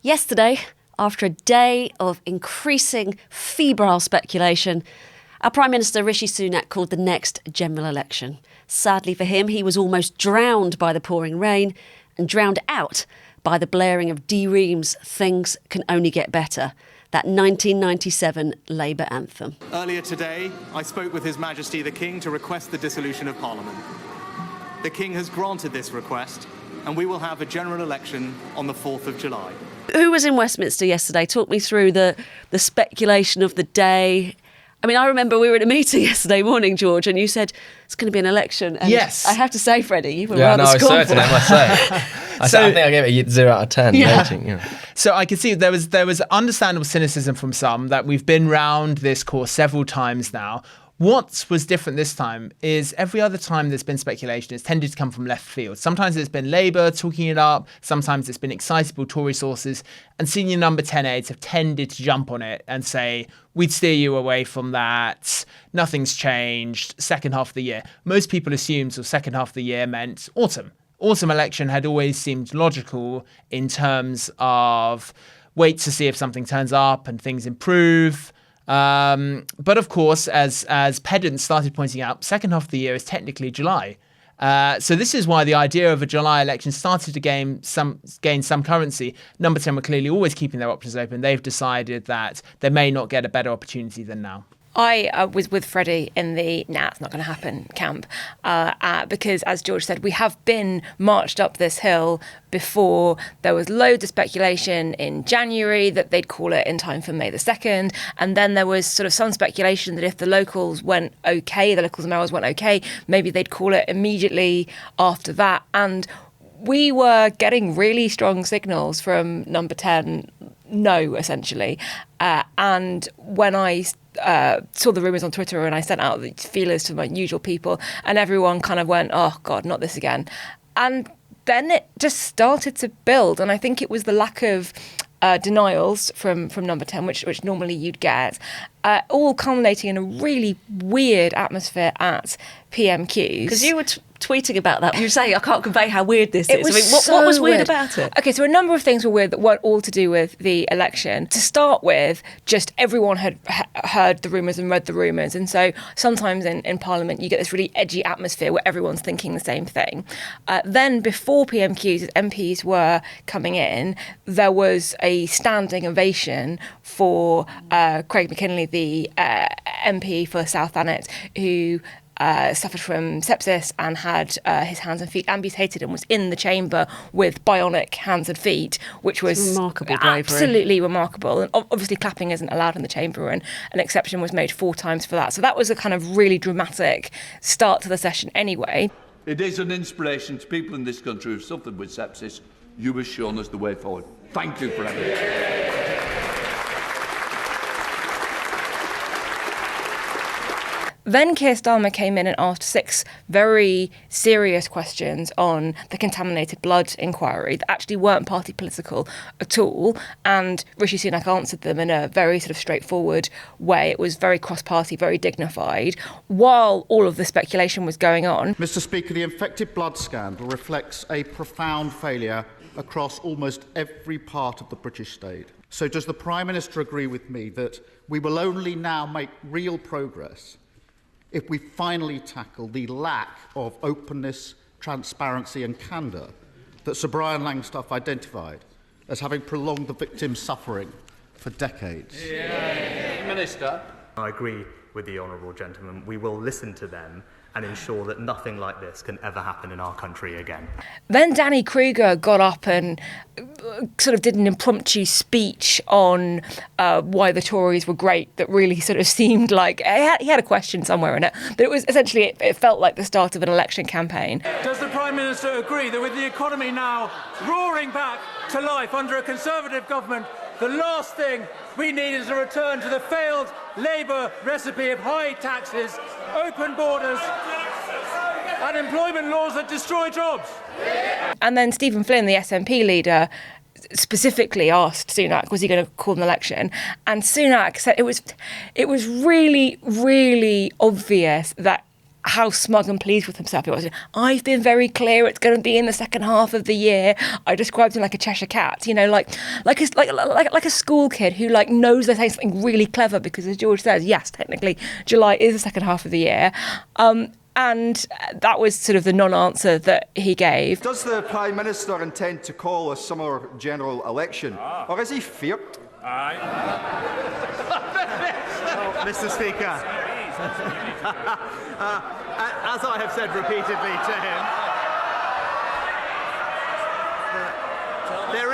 Yesterday, after a day of increasing febrile speculation, our Prime Minister Rishi Sunak called the next general election. Sadly for him, he was almost drowned by the pouring rain and drowned out by the blaring of Ream's "Things Can Only Get Better," that 1997 Labour anthem. Earlier today, I spoke with His Majesty the King to request the dissolution of Parliament. The King has granted this request, and we will have a general election on the 4th of July. Who was in Westminster yesterday? Talk me through the speculation of the day. I mean, I remember we were at a meeting yesterday morning, George, and you said it's going to be an election. And yes. I have to say, Freddie, you were rather scornful. I must say. I think I gave it a 0 out of 10. Yeah. So I could see there was understandable cynicism from some that we've been round this course several times now. What was different this time is every other time there's been speculation, it's tended to come from left field. Sometimes it's been Labour talking it up, sometimes it's been excitable Tory sources, and senior number 10 aides have tended to jump on it and say, we'd steer you away from that, nothing's changed, second half of the year. Most people assumed the second half of the year meant autumn. Autumn election had always seemed logical in terms of wait to see if something turns up and things improve. But of course, as pedants started pointing out, second half of the year is technically July. So this is why the idea of a July election started to gain some currency. Number 10 were clearly always keeping their options open. They've decided that they may not get a better opportunity than now. I was with Freddie in the it's not going to happen camp because, as George said, we have been marched up this hill before. There was loads of speculation in January that they'd call it in time for May the 2nd. And then there was sort of some speculation that if the locals went okay, the locals and mayors went okay, maybe they'd call it immediately after that. And we were getting really strong signals from number 10, no, essentially. And when I saw the rumours on Twitter and I sent out the feelers to my usual people and everyone kind of went, oh God, not this again. And then it just started to build. And I think it was the lack of denials from number 10, which normally you'd get, all culminating in a really weird atmosphere at PMQs. Because you were tweeting about that. You were saying, I can't convey how weird this is. What was weird about it? Okay, so a number of things were weird that weren't all to do with the election. To start with, just everyone had heard the rumours and read the rumours. And so sometimes in Parliament, you get this really edgy atmosphere where everyone's thinking the same thing. Then before PMQs, as MPs were coming in, there was a standing ovation for Craig McKinley, the MP for South Thanet, who suffered from sepsis and had his hands and feet amputated and was in the chamber with bionic hands and feet, which was remarkable bravery. Absolutely remarkable. And obviously clapping isn't allowed in the chamber, and an exception was made 4 times for that. So that was a kind of really dramatic start to the session anyway. It is an inspiration to people in this country who've suffered with sepsis. You have shown us the way forward. Thank you for everything. Then Keir Starmer came in and asked 6 very serious questions on the contaminated blood inquiry that actually weren't party political at all. And Rishi Sunak answered them in a very sort of straightforward way. It was very cross-party, very dignified, while all of the speculation was going on. Mr. Speaker, the infected blood scandal reflects a profound failure across almost every part of the British state. So does the Prime Minister agree with me that we will only now make real progress if we finally tackle the lack of openness, transparency and candour that Sir Brian Langstaff identified as having prolonged the victims' suffering for decades? Minister. I agree with the honourable gentleman. We will listen to them and ensure that nothing like this can ever happen in our country again. Then Danny Kruger got up and sort of did an impromptu speech on why the Tories were great that really sort of seemed like he had a question somewhere in it, but it was essentially, it felt like the start of an election campaign. Does the Prime Minister agree that with the economy now roaring back to life under a Conservative government, the last thing we need is a return to the failed Labour recipe of high taxes, open borders, and employment laws that destroy jobs? And then Stephen Flynn, the SNP leader, specifically asked Sunak, was he going to call an election? And Sunak said it was really, really obvious that how smug and pleased with himself he was. I've been very clear it's going to be in the second half of the year. I described him like a Cheshire cat, like a school kid who like knows they're saying something really clever because, as George says, yes, technically July is the second half of the year. And that was sort of the non-answer that he gave. Does the Prime Minister intend to call a summer general election? Or is he feared? Aye. Mr. Speaker, as I have said repeatedly to him, there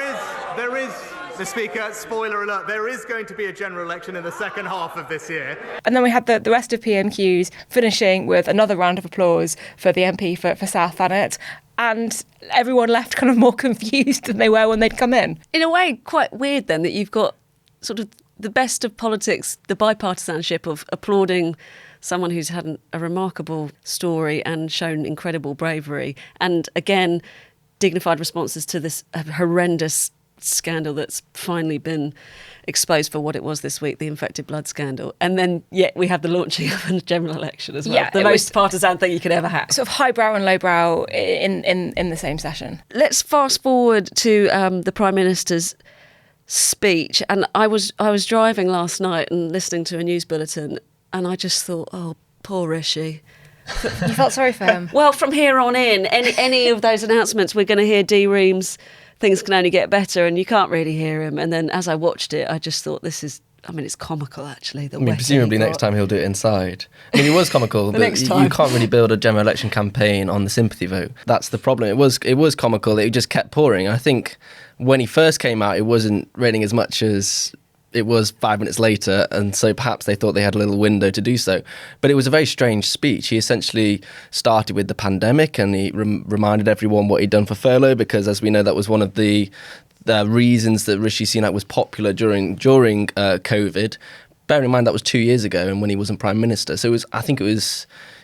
is, Mr. Speaker, spoiler alert, there is going to be a general election in the second half of this year. And then we had the rest of PMQs finishing with another round of applause for the MP for South Thanet. And everyone left kind of more confused than they were when they'd come in. In a way, quite weird then that you've got sort of the best of politics, the bipartisanship of applauding someone who's had a remarkable story and shown incredible bravery. And again, dignified responses to this horrendous scandal that's finally been exposed for what it was this week, the infected blood scandal. And then yet we have the launching of a general election as well. Yeah, the most partisan thing you could ever have. Sort of highbrow and lowbrow in the same session. Let's fast forward to the Prime Minister's speech. And I was driving last night and listening to a news bulletin, and I just thought, oh, poor Rishi. You felt sorry for him? Well, from here on in, any of those announcements, we're going to hear Ream's things can only get better, and you can't really hear him. And then as I watched it, I just thought it's comical, actually. Presumably next time he'll do it inside. It was comical, but you can't really build a general election campaign on the sympathy vote. That's the problem. It was comical. It just kept pouring. I think when he first came out, it wasn't raining as much as it was 5 minutes later, and so perhaps they thought they had a little window to do so. But it was a very strange speech. He essentially started with the pandemic, and he reminded everyone what he'd done for furlough, because as we know, that was one of the reasons that Rishi Sunak was popular during COVID. Bear in mind that was 2 years ago, and when he wasn't Prime Minister. So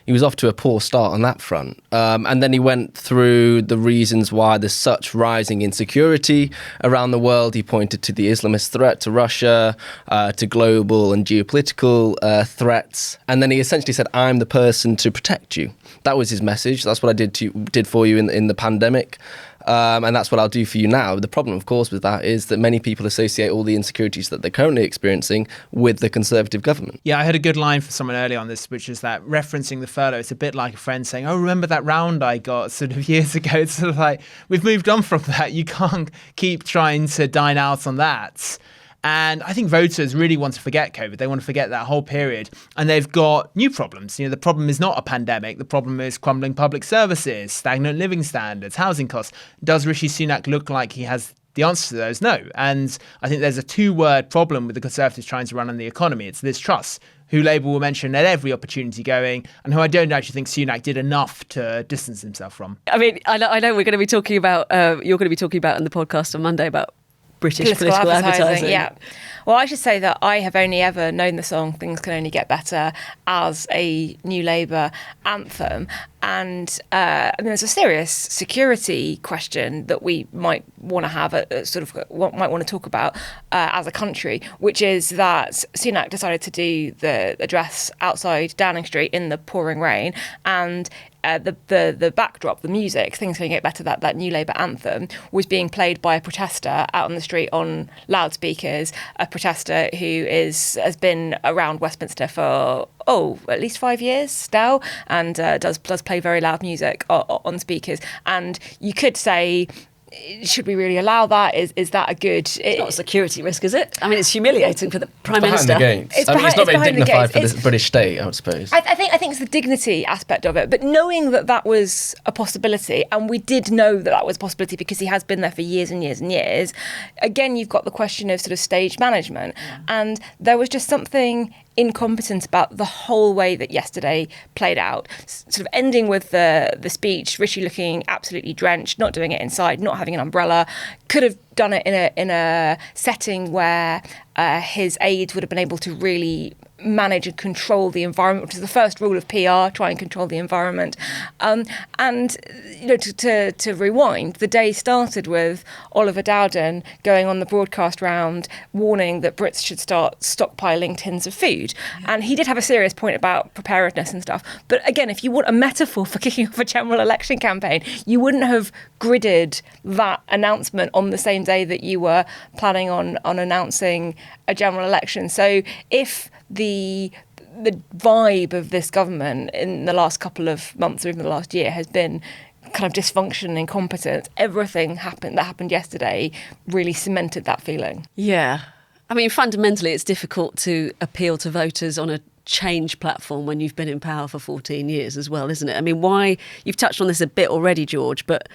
he was off to a poor start on that front. And then he went through the reasons why there's such rising insecurity around the world. He pointed to the Islamist threat to Russia, to global and geopolitical threats. And then he essentially said, I'm the person to protect you. That was his message. That's what I did for you in the pandemic. And that's what I'll do for you now. The problem, of course, with that is that many people associate all the insecurities that they're currently experiencing with the Conservative government. Yeah, I heard a good line from someone earlier on this, which is that referencing the furlough, it's a bit like a friend saying, oh, remember that round I got sort of years ago? It's sort of like, we've moved on from that. You can't keep trying to dine out on that. And I think voters really want to forget COVID. They want to forget that whole period. And they've got new problems. The problem is not a pandemic. The problem is crumbling public services, stagnant living standards, housing costs. Does Rishi Sunak look like he has the answer to those? No. And I think there's a two-word problem with the Conservatives trying to run on the economy. It's Liz Truss, who Labour will mention at every opportunity going, and who I don't actually think Sunak did enough to distance himself from. I mean, I know we're going to be talking about, you're going to be talking about in the podcast on Monday about British political advertising. Yeah. Well, I should say that I have only ever known the song Things Can Only Get Better as a New Labour anthem. And there's a serious security question that we might want to have, might want to talk about as a country, which is that Sunak decided to do the address outside Downing Street in the pouring rain, and the backdrop, the music, Things Can Get Better, that New Labour anthem, was being played by a protester out on the street on loudspeakers, a protester who has been around Westminster for at least 5 years now, and does play very loud music on speakers. And you could say, should we really allow that? Is that a good... It's not a security risk, is it? I mean, it's humiliating for the Prime Minister. It's not very dignified for the British state, I would suppose. I think it's the dignity aspect of it. But knowing that was a possibility, and we did know that was a possibility because he has been there for years and years and years, again, you've got the question of sort of stage management. And there was just something incompetent about the whole way that yesterday played out. Sort of ending with the speech, Rishi looking absolutely drenched, not doing it inside, not having an umbrella. Could have done it in a setting where his aides would have been able to really manage and control the environment, which is the first rule of PR, try and control the environment. And, to rewind, the day started with Oliver Dowden going on the broadcast round warning that Brits should start stockpiling tins of food. And he did have a serious point about preparedness and stuff. But again, if you want a metaphor for kicking off a general election campaign, you wouldn't have gridded that announcement on the same day that you were planning on announcing a general election. So if the vibe of this government in the last couple of months or even the last year has been kind of dysfunction and incompetence, everything that happened yesterday really cemented that feeling. Yeah. I mean, fundamentally, it's difficult to appeal to voters on a change platform when you've been in power for 14 years as well, isn't it? I mean, why, you've touched on this a bit already, George, but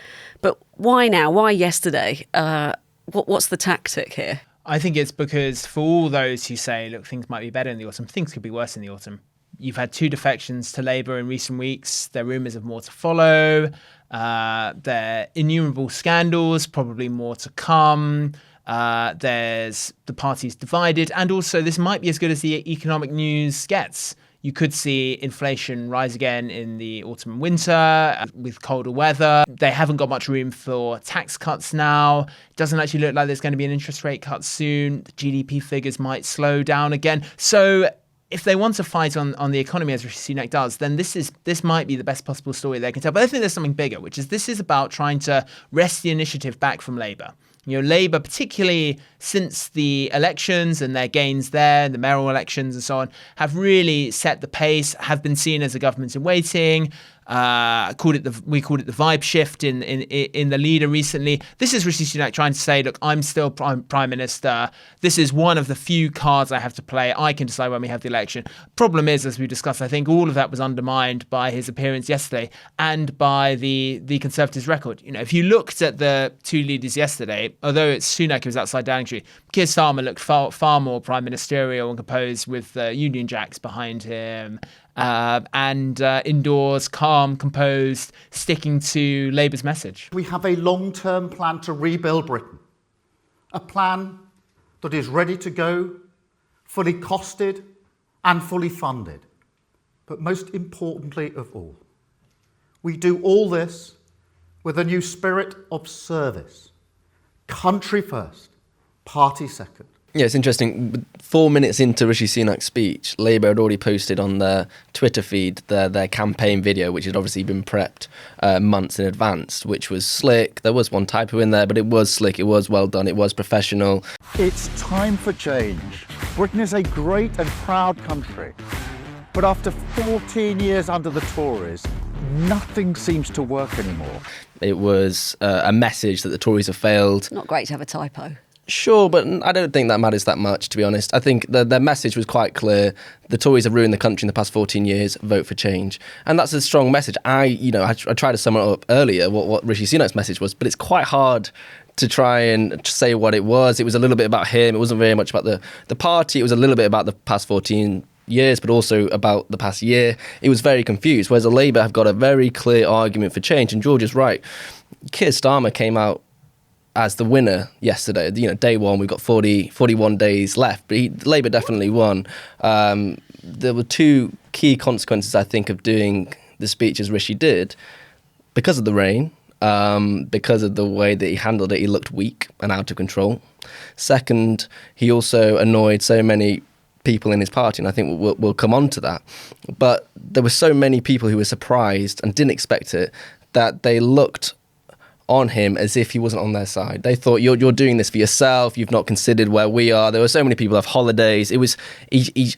why now? Why yesterday? What's the tactic here? I think it's because for all those who say, look, things might be better in the autumn, things could be worse in the autumn. You've had 2 defections to Labour in recent weeks. There are rumours of more to follow. There are innumerable scandals, probably more to come. There's the party's divided. And also, this might be as good as the economic news gets. You could see inflation rise again in the autumn and winter with colder weather. They haven't got much room for tax cuts now. It doesn't actually look like there's going to be an interest rate cut soon. The GDP figures might slow down again. So if they want to fight on the economy as Rishi Sunak does, then this might be the best possible story they can tell. But I think there's something bigger, which is this is about trying to wrest the initiative back from Labour. Labour, particularly since the elections and their gains there, the mayoral elections and so on, have really set the pace, have been seen as a government in waiting. We called it the vibe shift in the leader recently. This is Rishi Sunak trying to say, look, I'm still prime minister. This is one of the few cards I have to play. I can decide when we have the election. Problem is, as we discussed, I think all of that was undermined by his appearance yesterday and by the Conservatives' record. If you looked at the 2 leaders yesterday, although it's Sunak who was outside Downing Street, Keir Starmer looked far more prime ministerial and composed with Union Jacks behind him. And indoors, calm, composed, sticking to Labour's message. We have a long-term plan to rebuild Britain. A plan that is ready to go, fully costed and fully funded. But most importantly of all, we do all this with a new spirit of service. Country first, party second. Yeah, it's interesting. 4 minutes into Rishi Sunak's speech, Labour had already posted on their Twitter feed their campaign video, which had obviously been prepped months in advance, which was slick. There was one typo in there, but it was slick, it was well done, it was professional. It's time for change. Britain is a great and proud country. But after 14 years under the Tories, nothing seems to work anymore. It was a message that the Tories have failed. Not great to have a typo. Sure, but I don't think that matters that much, to be honest. I think their message was quite clear. The Tories have ruined the country in the past 14 years. Vote for change. And that's a strong message. I tried to sum it up earlier, what Rishi Sunak's message was, but it's quite hard to try and say what it was. It was a little bit about him. It wasn't very much about the party. It was a little bit about the past 14 years, but also about the past year. It was very confused, whereas the Labour have got a very clear argument for change. And George is right. Keir Starmer came out as the winner yesterday. Day one, we've got 41 days left, but Labour definitely won. There were 2 key consequences, I think, of doing the speech as Rishi did. Because of the rain, because of the way that he handled it, he looked weak and out of control. Second, he also annoyed so many people in his party, and I think we'll come on to that. But there were so many people who were surprised and didn't expect it, that they looked on him as if he wasn't on their side. They thought, you're doing this for yourself, you've not considered where we are. There were so many people who have holidays. It was,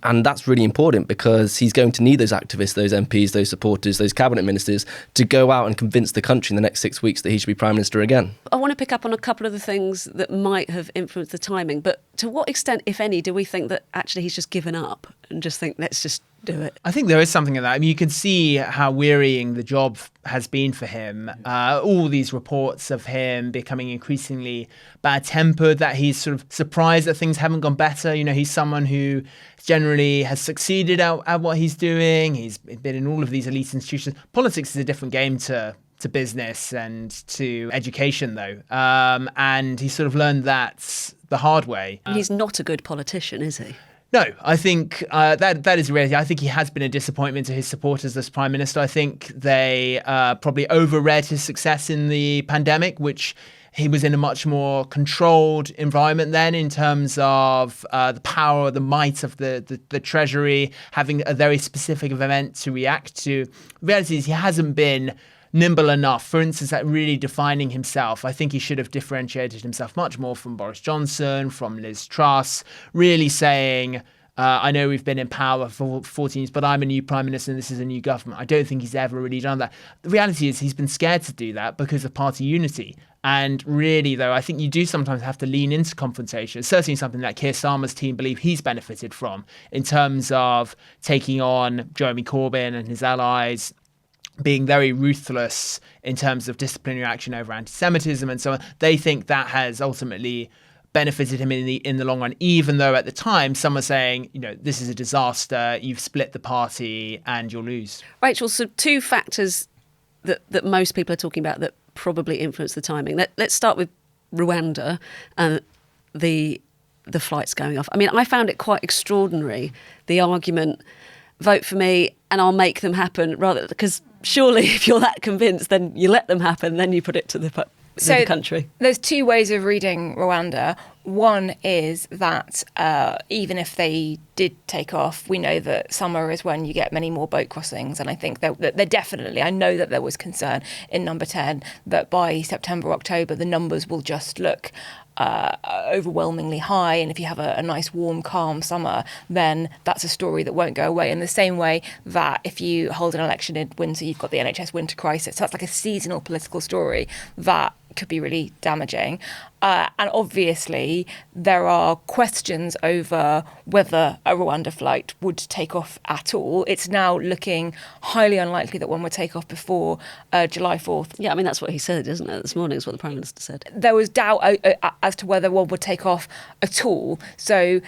and that's really important because he's going to need those activists, those MPs, those supporters, those cabinet ministers to go out and convince the country in the next 6 weeks that he should be Prime Minister again. I want to pick up on a couple of the things that might have influenced the timing, but to what extent, if any, do we think that actually he's just given up and just think, let's just do it? I think there is something in that. I mean, you can see how wearying the job has been for him. All these reports of him becoming increasingly bad-tempered, that he's sort of surprised that things haven't gone better. He's someone who generally has succeeded at what he's doing. He's been in all of these elite institutions. Politics is a different game to business and to education, though. And he sort of learned that the hard way. He's not a good politician, is he? No, I think that is reality. I think he has been a disappointment to his supporters as Prime Minister. I think they probably overread his success in the pandemic, which he was in a much more controlled environment then in terms of the power, the might of the Treasury, having a very specific event to react to. The reality is he hasn't been nimble enough, for instance, at really defining himself. I think he should have differentiated himself much more from Boris Johnson, from Liz Truss, really saying, I know we've been in power for 14 years, but I'm a new Prime Minister and this is a new government. I don't think he's ever really done that. The reality is he's been scared to do that because of party unity. And really, though, I think you do sometimes have to lean into confrontation. It's certainly something that Keir Starmer's team believe he's benefited from in terms of taking on Jeremy Corbyn and his allies, being very ruthless in terms of disciplinary action over anti-Semitism and so on. They think that has ultimately benefited him in the long run, even though at the time some were saying, this is a disaster, you've split the party and you'll lose. Rachel, so two factors that most people are talking about that probably influence the timing. Let's start with Rwanda and the flights going off. I mean, I found it quite extraordinary, the argument, vote for me and I'll make them happen, rather, because surely if you're that convinced, then you let them happen, then you put it to the country. There's two ways of reading Rwanda. One is that even if they did take off, we know that summer is when you get many more boat crossings. And I think that they're definitely, I know that there was concern in number 10 that by September, October, the numbers will just look overwhelmingly high. And if you have a nice, warm, calm summer, then that's a story that won't go away. In the same way that if you hold an election in winter, you've got the NHS winter crisis. So that's like a seasonal political story that could be really damaging. And obviously, there are questions over whether a Rwanda flight would take off at all. It's now looking highly unlikely that one would take off before July 4th. Yeah, I mean, that's what he said, isn't it? This morning is what the Prime Minister said. There was doubt as to whether one would take off at all. So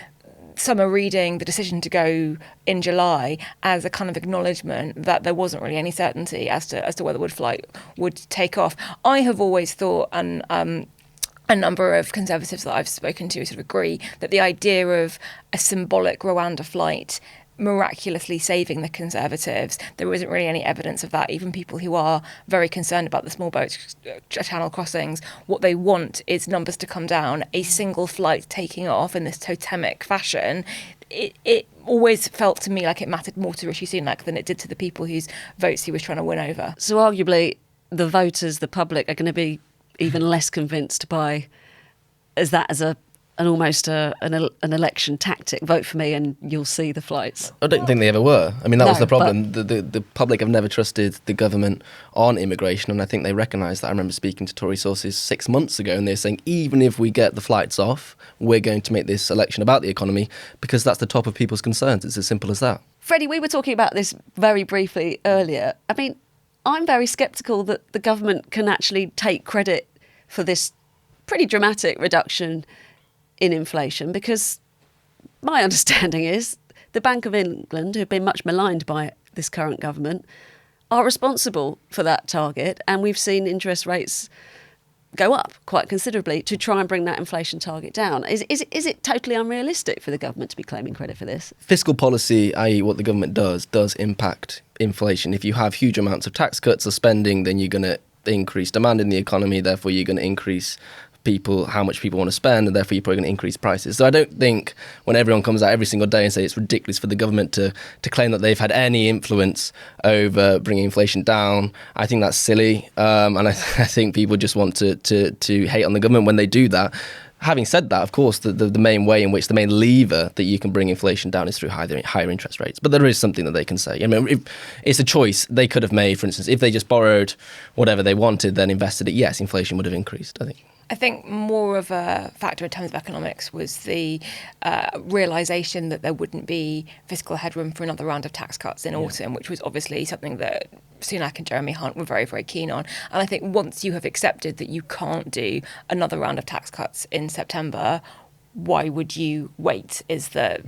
some are reading the decision to go in July as a kind of acknowledgement that there wasn't really any certainty as to whether the flight would take off. I have always thought, and a number of Conservatives that I've spoken to sort of agree, that the idea of a symbolic Rwanda flight miraculously saving the Conservatives, there isn't really any evidence of that. Even people who are very concerned about the small boat channel crossings, what they want is numbers to come down. A single flight taking off in this totemic fashion, it always felt to me like it mattered more to Rishi Sunak than it did to the people whose votes he was trying to win over. So arguably, the voters, the public, are going to be even less convinced by as an election tactic. Vote for me and you'll see the flights. I don't think they ever were. I mean, that was the problem. The public have never trusted the government on immigration, and I think they recognise that. I remember speaking to Tory sources 6 months ago, and they're saying, even if we get the flights off, we're going to make this election about the economy, because that's the top of people's concerns. It's as simple as that. Freddie, we were talking about this very briefly earlier. I mean, I'm very sceptical that the government can actually take credit for this pretty dramatic reduction in inflation, because my understanding is the Bank of England, who've been much maligned by this current government, are responsible for that target, and we've seen interest rates go up quite considerably to try and bring that inflation target down. Is it totally unrealistic for the government to be claiming credit for this? Fiscal policy, i.e. what the government does impact inflation. If you have huge amounts of tax cuts or spending, then you're going to increase demand in the economy, therefore you're going to increase how much people want to spend, and therefore you're probably going to increase prices. So I don't think when everyone comes out every single day and say it's ridiculous for the government to claim that they've had any influence over bringing inflation down, I think that's silly. And I think people just want to hate on the government when they do that. Having said that, of course, the main way in which the main lever that you can bring inflation down is through higher interest rates. But there is something that they can say. I mean, if it's a choice they could have made. For instance, if they just borrowed whatever they wanted, then invested it, yes, inflation would have increased, I think. I think more of a factor in terms of economics was the realisation that there wouldn't be fiscal headroom for another round of tax cuts in autumn, which was obviously something that Sunak and Jeremy Hunt were very, very keen on. And I think once you have accepted that you can't do another round of tax cuts in September, why would you wait is the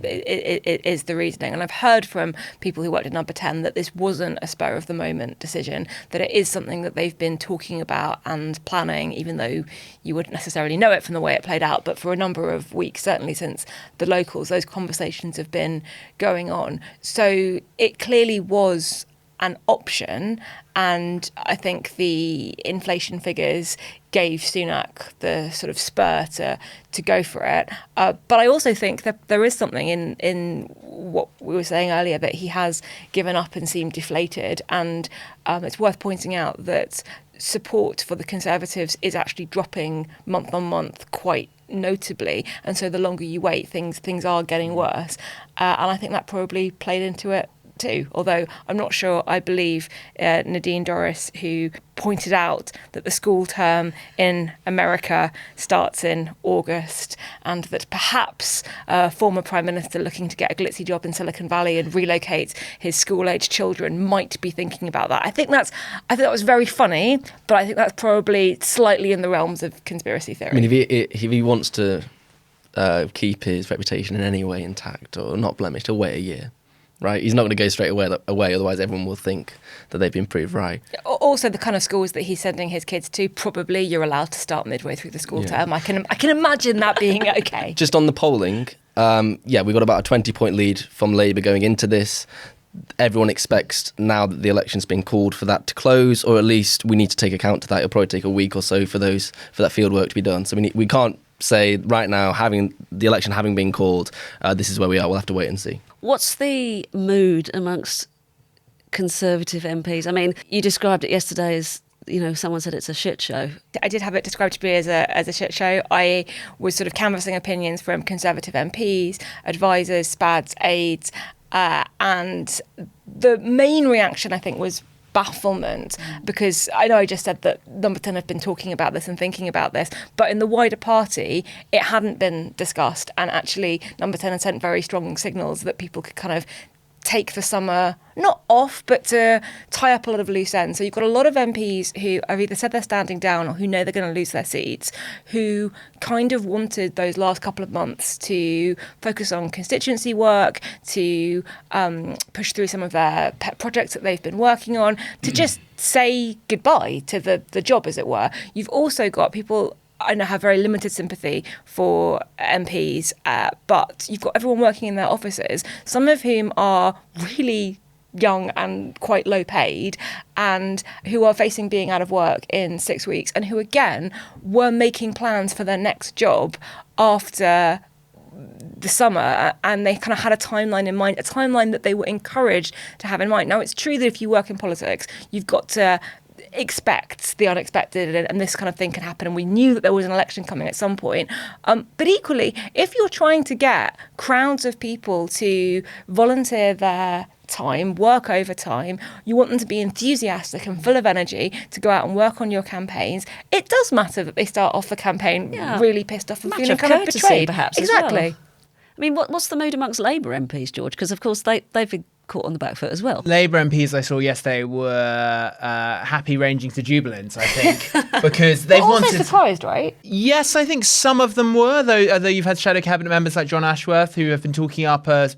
reasoning. And I've heard from people who worked at Number 10 that this wasn't a spur of the moment decision, that it is something that they've been talking about and planning, even though you wouldn't necessarily know it from the way it played out. But for a number of weeks, certainly since the locals, those conversations have been going on. So it clearly was an option, and I think the inflation figures gave Sunak the sort of spur to go for it. But I also think that there is something in what we were saying earlier, that he has given up and seemed deflated, and it's worth pointing out that support for the Conservatives is actually dropping month on month quite notably, and so the longer you wait, things are getting worse, and I think that probably played into it too, although I'm not sure I believe Nadine Dorries, who pointed out that the school term in America starts in August, and that perhaps a former Prime Minister looking to get a glitzy job in Silicon Valley and relocate his school-aged children might be thinking about that. I think that was very funny, but I think that's probably slightly in the realms of conspiracy theory. I mean, if he wants to keep his reputation in any way intact or not blemished, he'll wait a year. Right, he's not going to go straight away, otherwise everyone will think that they've been proved right. Also, the kind of schools that he's sending his kids to, probably you're allowed to start midway through the school term. I can imagine that being okay. Just on the polling, we've got about a 20-point lead from Labour going into this. Everyone expects, now that the election's been called, for that to close, or at least we need to take account to that. It'll probably take a week or so for that field work to be done. So we can't say right now, having the election having been called, this is where we are. We'll have to wait and see. What's the mood amongst Conservative MPs? I mean, you described it yesterday as, someone said it's a shit show. I did have it described to me as a shit show. I was sort of canvassing opinions from Conservative MPs, advisors, SPADs, aides, and the main reaction, I think, was bafflement, because I know I just said that Number 10 have been talking about this and thinking about this, but in the wider party it hadn't been discussed, and actually Number 10 had sent very strong signals that people could kind of take the summer not off, but to tie up a lot of loose ends. So you've got a lot of MPs who have either said they're standing down or who know they're going to lose their seats, who kind of wanted those last couple of months to focus on constituency work, to push through some of their pet projects that they've been working on, to just say goodbye to the job, as it were. You've also got people, I know, have very limited sympathy for MPs, but you've got everyone working in their offices, some of whom are really young and quite low paid, and who are facing being out of work in 6 weeks, and who again were making plans for their next job after the summer, and they kind of had a timeline in mind, a timeline that they were encouraged to have in mind. Now, it's true that if you work in politics, you've got to expect the unexpected, and this kind of thing can happen, and we knew that there was an election coming at some point, but equally, if you're trying to get crowds of people to volunteer their time, work overtime, you want them to be enthusiastic and full of energy to go out and work on your campaigns, it does matter that they start off the campaign really pissed off and feeling kind of betrayed. Perhaps, exactly. Well. I mean, what's the mood amongst Labour MPs, George? Because of course they've been caught on the back foot as well. Labour MPs I saw yesterday were happy ranging to jubilant, I think, because they've wanted. Also surprised, right? Yes, I think some of them were, though you've had shadow cabinet members like John Ashworth who have been talking up a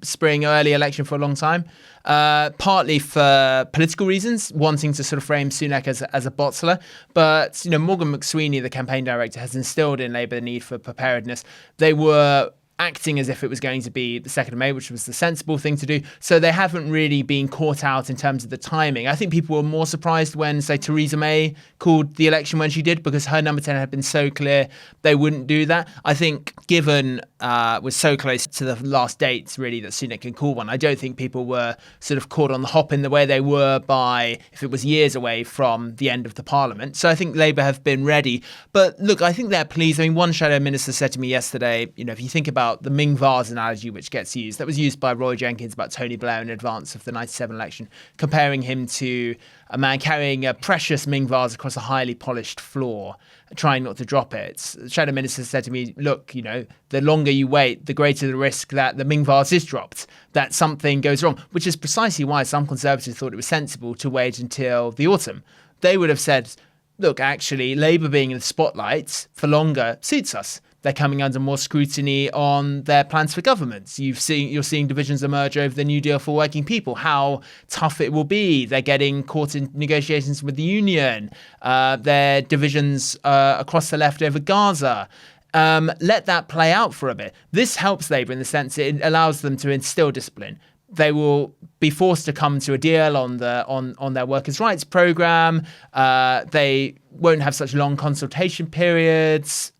spring early election for a long time, partly for political reasons, wanting to sort of frame Sunak as a bottler. But Morgan McSweeney, the campaign director, has instilled in Labour the need for preparedness. They were acting as if it was going to be the 2nd of May, which was the sensible thing to do. So they haven't really been caught out in terms of the timing. I think people were more surprised when, say, Theresa May called the election when she did, because her Number 10 had been so clear they wouldn't do that. I think given was so close to the last dates, really, that Sunak can call one, I don't think people were sort of caught on the hop in the way they were by, if it was years away from the end of the Parliament. So I think Labour have been ready. But look, I think they're pleased. I mean, one shadow minister said to me yesterday, if you think about the Ming vase analogy which gets used, that was used by Roy Jenkins about Tony Blair in advance of the 97 election, comparing him to a man carrying a precious Ming vase across a highly polished floor, trying not to drop it. The shadow minister said to me, look, the longer you wait, the greater the risk that the Ming vase is dropped, that something goes wrong, which is precisely why some Conservatives thought it was sensible to wait until the autumn. They would have said, look, actually, Labour being in the spotlight for longer suits us, they're coming under more scrutiny on their plans for governments. You're seeing divisions emerge over the New Deal for working people, how tough it will be. They're getting caught in negotiations with the union. Their divisions across the left over Gaza. Let that play out for a bit. This helps Labour in the sense it allows them to instill discipline. They will be forced to come to a deal on their workers' rights programme. They won't have such long consultation periods.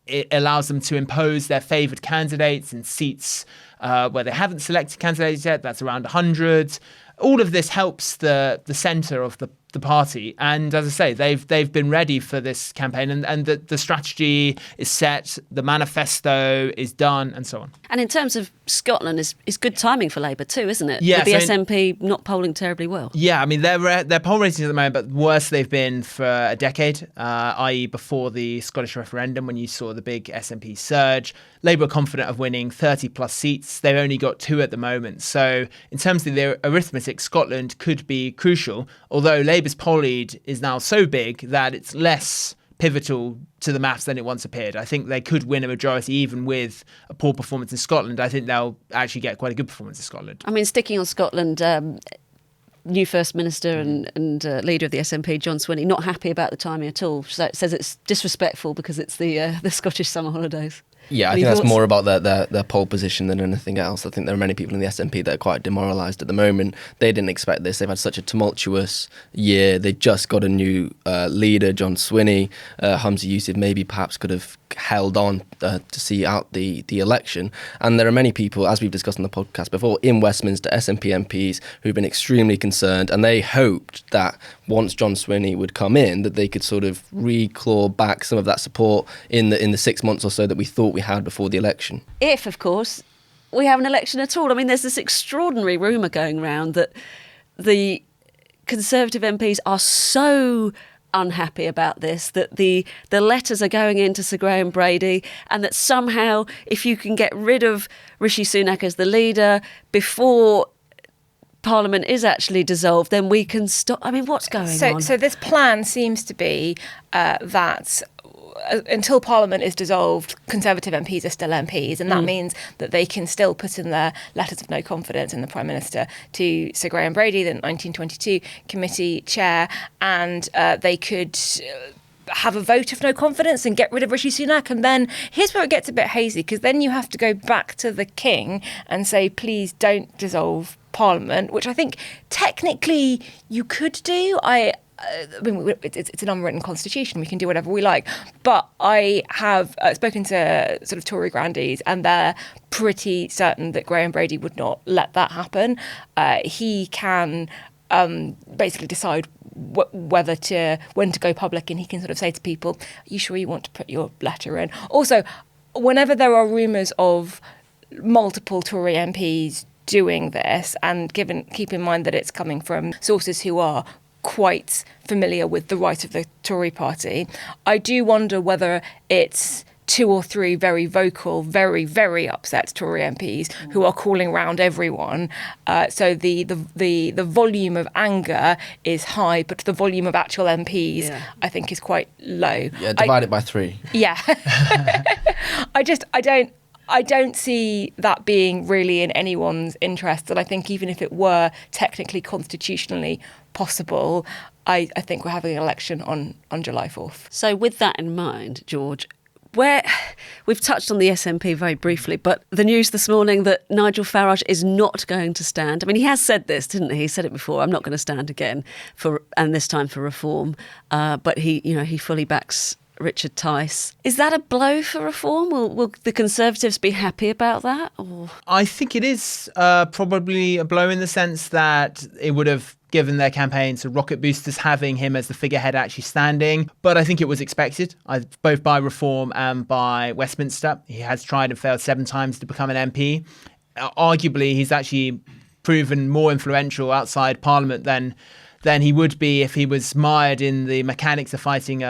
It allows them to impose their favoured candidates in seats where they haven't selected candidates yet. That's around 100. All of this helps the centre of the party. And as I say, they've been ready for this campaign, and the strategy is set, the manifesto is done, and so on. And in terms of Scotland, is good timing for Labour too, isn't it? Yeah, with the SNP not polling terribly well. Yeah, I mean, their poll ratings at the moment, but worse they've been for a decade, i.e. before the Scottish referendum when you saw the big SNP surge. Labour are confident of winning 30 plus seats. They've only got 2 at the moment. So in terms of their arithmetic, Scotland could be crucial, although Labour's poll lead is now so big that it's less pivotal to the maths than it once appeared. I think they could win a majority even with a poor performance in Scotland. I think they'll actually get quite a good performance in Scotland. I mean, sticking on Scotland, new First Minister and leader of the SNP, John Swinney, not happy about the timing at all. So it says it's disrespectful because it's the Scottish summer holidays. Yeah, I think that's more about their pole position than anything else. I think there are many people in the SNP that are quite demoralised at the moment. They didn't expect this. They've had such a tumultuous year. They just got a new leader, John Swinney. Humza Yousaf maybe perhaps could have held on to see out the election. And there are many people, as we've discussed on the podcast before, in Westminster, SNP MPs, who've been extremely concerned, and they hoped that once John Swinney would come in, that they could sort of reclaw back some of that support in the 6 months or so that we thought we had before the election. If, of course, we have an election at all. I mean, there's this extraordinary rumour going around that the Conservative MPs are so unhappy about this, that the letters are going into Sir Graham Brady, and that somehow if you can get rid of Rishi Sunak as the leader before Parliament is actually dissolved, then we can stop. I mean, what's going on? So this plan seems to be that until Parliament is dissolved, Conservative MPs are still MPs, and that means that they can still put in their letters of no confidence in the Prime Minister to Sir Graham Brady, the 1922 committee chair, and they could have a vote of no confidence and get rid of Rishi Sunak. And then here's where it gets a bit hazy, because then you have to go back to the King and say, please don't dissolve Parliament, which I think technically you could do. I mean, it's an unwritten constitution. We can do whatever we like. But I have spoken to sort of Tory grandees, and they're pretty certain that Graham Brady would not let that happen. He can basically decide when to go public, and he can sort of say to people, are you sure you want to put your letter in? Also, whenever there are rumours of multiple Tory MPs doing this, and keep in mind that it's coming from sources who are quite familiar with the right of the Tory party, I do wonder whether it's 2 or 3 very vocal, very, very upset Tory MPs who are calling round everyone. So the volume of anger is high, but the volume of actual MPs, I think, is quite low. Yeah, divide it by 3. Yeah. I don't see that being really in anyone's interest. And I think even if it were technically constitutionally possible, I think we're having an election on July 4th. So with that in mind, George, we've touched on the SNP very briefly, but the news this morning that Nigel Farage is not going to stand. I mean, he has said this, didn't he? He said it before. I'm not going to stand again and this time for reform. But he fully backs Richard Tice. Is that a blow for reform? Will the Conservatives be happy about that? Or? I think it is probably a blow in the sense that it would have given their campaigns a rocket boosters having him as the figurehead actually standing. But I think it was expected, both by Reform and by Westminster. He has tried and failed 7 times to become an MP. Arguably, he's actually proven more influential outside Parliament than he would be if he was mired in the mechanics of fighting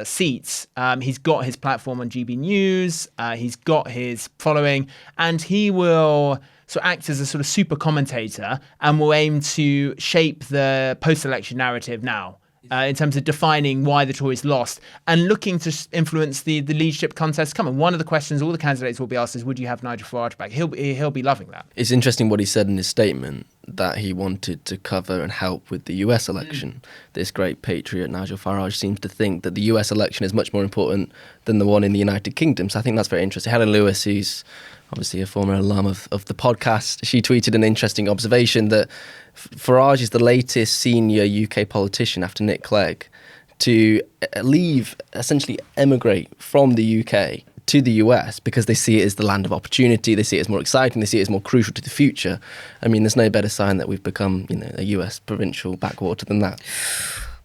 seats. He's got his platform on GB News, he's got his following, and he will sort of act as a sort of super commentator and will aim to shape the post-election narrative now. in terms of defining why the Tories lost and looking to influence the leadership contest coming. One of the questions all the candidates will be asked is, would you have Nigel Farage back? He'll be loving that. It's interesting what he said in his statement, that he wanted to cover and help with the US election. This great patriot Nigel Farage seems to think that the US election is much more important than the one in the United Kingdom. So I think that's very interesting. Helen Lewis, who's obviously a former alum of the podcast, she tweeted an interesting observation that Farage is the latest senior UK politician after Nick Clegg to leave, essentially emigrate from the UK to the US because they see it as the land of opportunity, they see it as more exciting, they see it as more crucial to the future. I mean, there's no better sign that we've become, a US provincial backwater than that.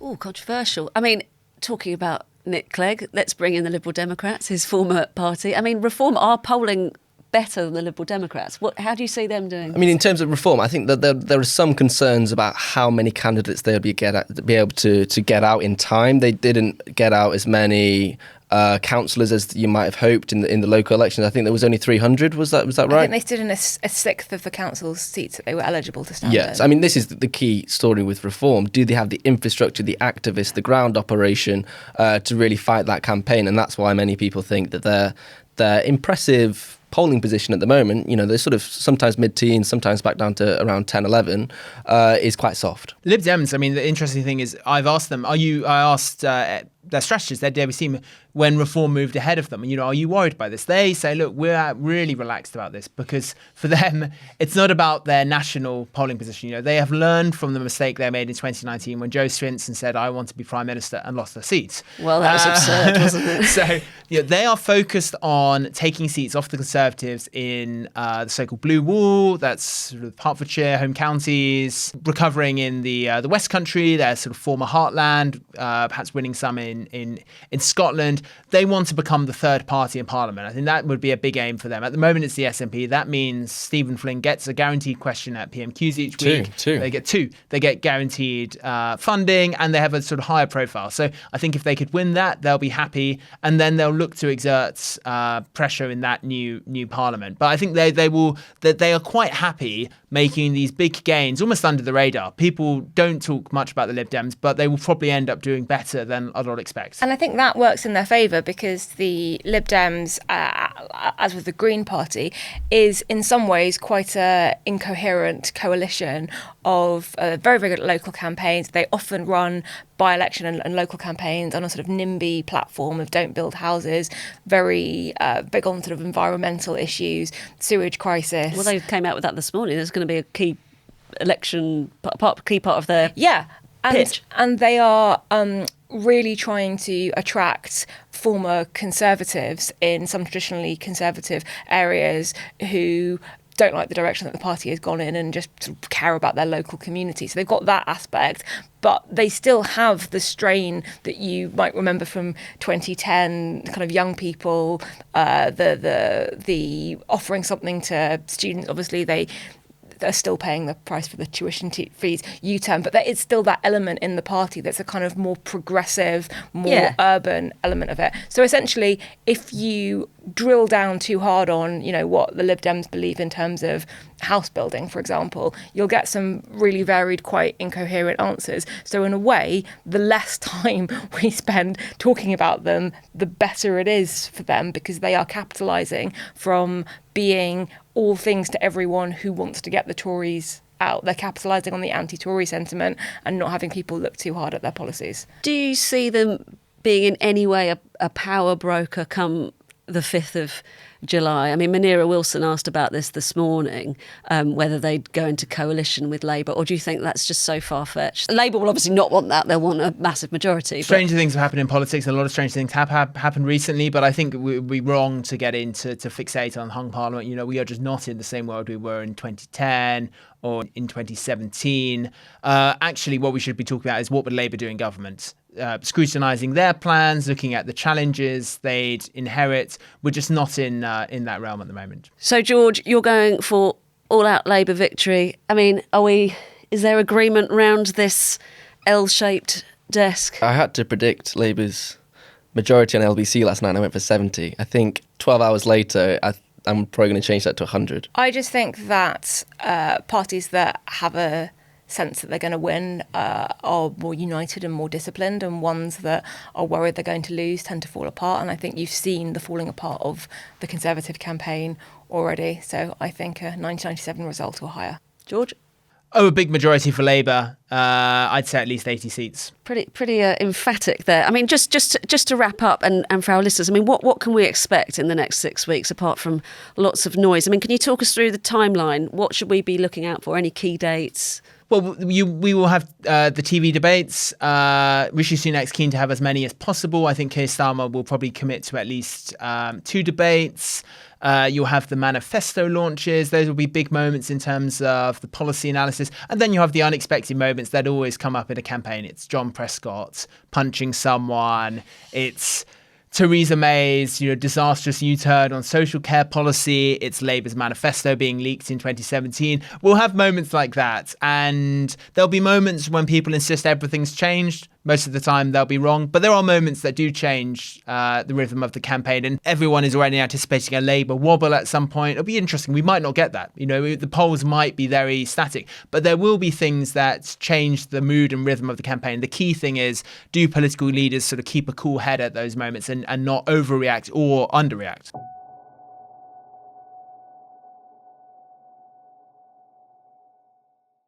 Oh, controversial. I mean, talking about Nick Clegg, let's bring in the Liberal Democrats, his former party. I mean, Reform are polling better than the Liberal Democrats. How do you see them doing? I mean, in terms of Reform, I think that there are some concerns about how many candidates they'll be able to get out in time. They didn't get out as many councillors as you might have hoped in the local elections. I think there was only 300. Was that right? I think they stood in a sixth of the council seats that they were eligible to stand in. Yes, I mean, this is the key story with Reform. Do they have the infrastructure, the activists, the ground operation to really fight that campaign? And that's why many people think that their impressive polling position at the moment, they're sort of sometimes mid-teens, sometimes back down to around 10, 11, is quite soft. Lib Dems, I mean, the interesting thing is I've asked them, I asked their strategists, their DWC team, when Reform moved ahead of them, are you worried by this? They say, look, we're really relaxed about this because for them, it's not about their national polling position. They have learned from the mistake they made in 2019 when Jo Swinson said, I want to be Prime Minister and lost their seats. Well, that was absurd, wasn't it? So they are focused on taking seats off the Conservatives in the so-called Blue Wall, that's sort of Hertfordshire, home counties, recovering in the West Country, their sort of former heartland, perhaps winning some in Scotland. They want to become the third party in Parliament. I think that would be a big aim for them. At the moment, it's the SNP. That means Stephen Flynn gets a guaranteed question at PMQs each week. Two. They get two. They get guaranteed funding and they have a sort of higher profile. So I think if they could win that, they'll be happy. And then they'll look to exert pressure in that new Parliament. But I think they are quite happy making these big gains almost under the radar. People don't talk much about the Lib Dems, but they will probably end up doing better than a lot expect. And I think that works in their favour because the Lib Dems, as with the Green Party, is in some ways quite an incoherent coalition of very, very good local campaigns. They often run by-election and local campaigns on a sort of NIMBY platform of don't build houses, very big on sort of environmental issues, sewage crisis. Well, they came out with that this morning. There's going to be a key election, key part of their pitch. And they are really trying to attract former Conservatives in some traditionally Conservative areas who don't like the direction that the party has gone in and just sort of care about their local community. So they've got that aspect, but they still have the strain that you might remember from 2010, kind of young people, the offering something to students. Obviously, they're still paying the price for the tuition fees U-turn, but there is still that element in the party that's a kind of more progressive, more urban element of it. So essentially, if you drill down too hard on, what the Lib Dems believe in terms of house building, for example, you'll get some really varied, quite incoherent answers. So in a way, the less time we spend talking about them, the better it is for them because they are capitalising from being all things to everyone who wants to get the Tories out. They're capitalising on the anti-Tory sentiment and not having people look too hard at their policies. Do you see them being in any way a power broker come the 5th of July? I mean, Munira Wilson asked about this morning, whether they'd go into coalition with Labour, or do you think that's just so far-fetched? Labour will obviously not want that. They'll want a massive majority. Stranger things have happened in politics, and a lot of strange things have happened recently, but I think we'd be wrong to get into to fixate on hung parliament. We are just not in the same world we were in 2010 or in 2017. Actually, what we should be talking about is what would Labour do in government? Scrutinising their plans, looking at the challenges they'd inherit. We're just not in that realm at the moment. So, George, you're going for all-out Labour victory. I mean, is there agreement round this L-shaped desk? I had to predict Labour's majority on LBC last night, and I went for 70. I think 12 hours later, I'm probably going to change that to 100. I just think that parties that have a sense that they're going to win are more united and more disciplined, and ones that are worried they're going to lose tend to fall apart. And I think you've seen the falling apart of the Conservative campaign already. So I think a 1997 result or higher. George? Oh, a big majority for Labour. I'd say at least 80 seats. Pretty emphatic there. I mean, just to wrap up, and for our listeners, I mean, what can we expect in the next 6 weeks apart from lots of noise? I mean, can you talk us through the timeline? What should we be looking out for? Any key dates? Well, we will have the TV debates. Rishi Sunak's keen to have as many as possible. I think Keir Starmer will probably commit to at least 2 debates. You'll have the manifesto launches. Those will be big moments in terms of the policy analysis. And then you have the unexpected moments that always come up in a campaign. It's John Prescott punching someone. It's Theresa May's, disastrous U-turn on social care policy. It's Labour's manifesto being leaked in 2017. We'll have moments like that. And there'll be moments when people insist everything's changed. Most of the time they'll be wrong, but there are moments that do change the rhythm of the campaign, and everyone is already anticipating a Labour wobble at some point. It'll be interesting. We might not get that. The polls might be very static, but there will be things that change the mood and rhythm of the campaign. The key thing is, do political leaders sort of keep a cool head at those moments and not overreact or underreact?